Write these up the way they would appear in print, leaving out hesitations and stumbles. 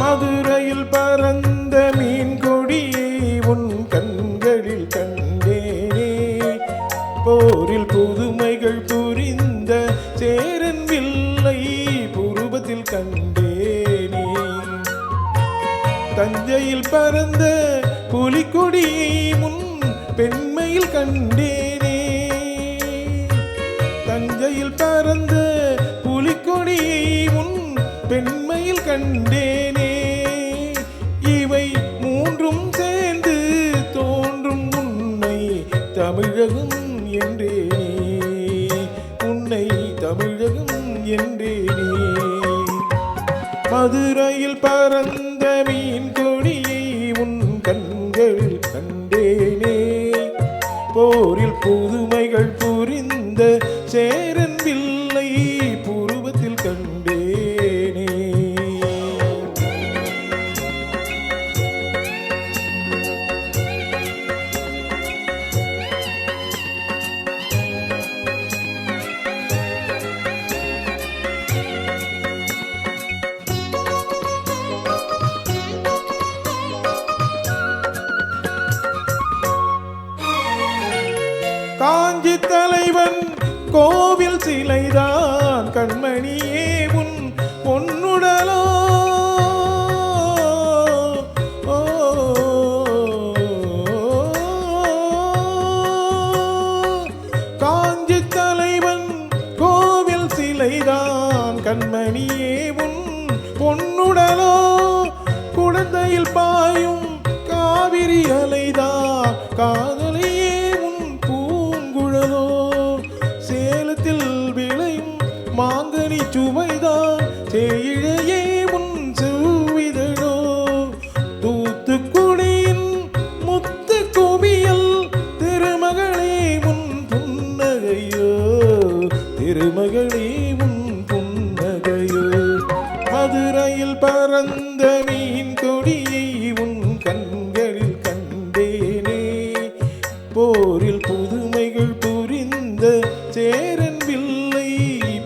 மதுரையில் பறந்த மீன் கொடியை உன் கண்களில் கண்டேனே. போரில் புதுமைகள் புரிந்த சேரன் வில்லை புருவத்தில் கண்டேனே. தஞ்சையில் பறந்த புலிக்கொடியை முன் பெண்மையில் கண்டேனே. தஞ்சையில் பறந்த புலிக்கொடியை முன் பெண்மையில் கண்டேனே. இவை மூன்றும் சேர்ந்து தோன்றும் உன்னை தமிழகம் என்றேனே. உன்னை தமிழகம் என்றேனே. மதுரையில் பறந்த மீன் கொடியை உன் கண்களில் கண்டேனே. போரில் புதுமைகள் புரிந்த சேரன் வில்லை புருவத்தில் கண்டேனே. காஞ்சி தலைவன் கோவில் சிலைதான் கண்மணியே உன் பொன்னுடலோ. காஞ்சி தலைவன் கோவில் சிலைதான் கண்மணியே உன் பொன்னுடலோ. குழந்தையில் பாயும் காவிரி அலைதான் காதலியே உன் பூங்குழலோ. சேலத்தில் விளையும் மாங்கனி சுவைதான் தேயிழையே உன் செவ்விதழோ. தூத்துக்குடியின் முத்து குவியல் திருமகளே உன் புன்னகையோ. திருமகளே உன் புன்னகையோ. மதுரையில் பறந்த மீன் கொடியை உன் கண்களில் கண்டேனே. போரில் புதுமைகள் புரிந்த சேரன் வில்லை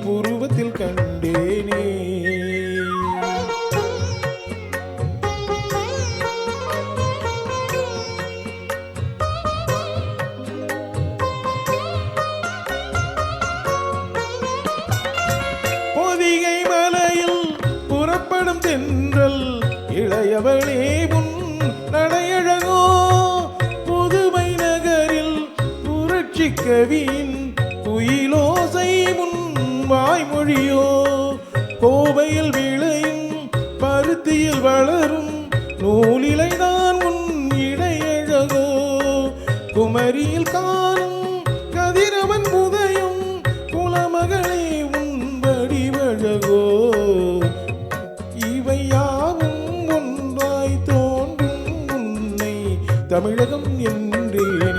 புருவத்தில் கண்டேனே. பொதிகை மலையில் புறப்படும் தென்றல் இளையவளே உன் நடையழகோ. புதுமை நகரில் புரட்சி கவியின் குயிலோசை முன் வாய்மொழியோ. கோவையில் விளையும் பருத்தியில் வளரும் நூலிலைதான் உன் இடையழகோ. குமரியில் காணும் கதிரவன் உதயம் குலமகளே உன் வடிவழகோ. இவை யாவும் ஒன்றாய் தோன்றும் உன்னை தமிழகம் என்றேனே.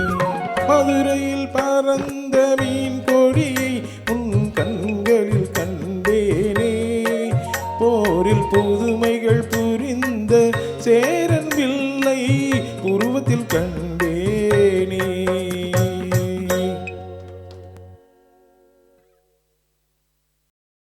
மதுரையில் பறந்த மீன் கொடியை உன் கண்களில் கண்டேனே. போரில் புதுமைகள் புரிந்த சேரன் வில்லை புருவத்தில் கண்டேனே.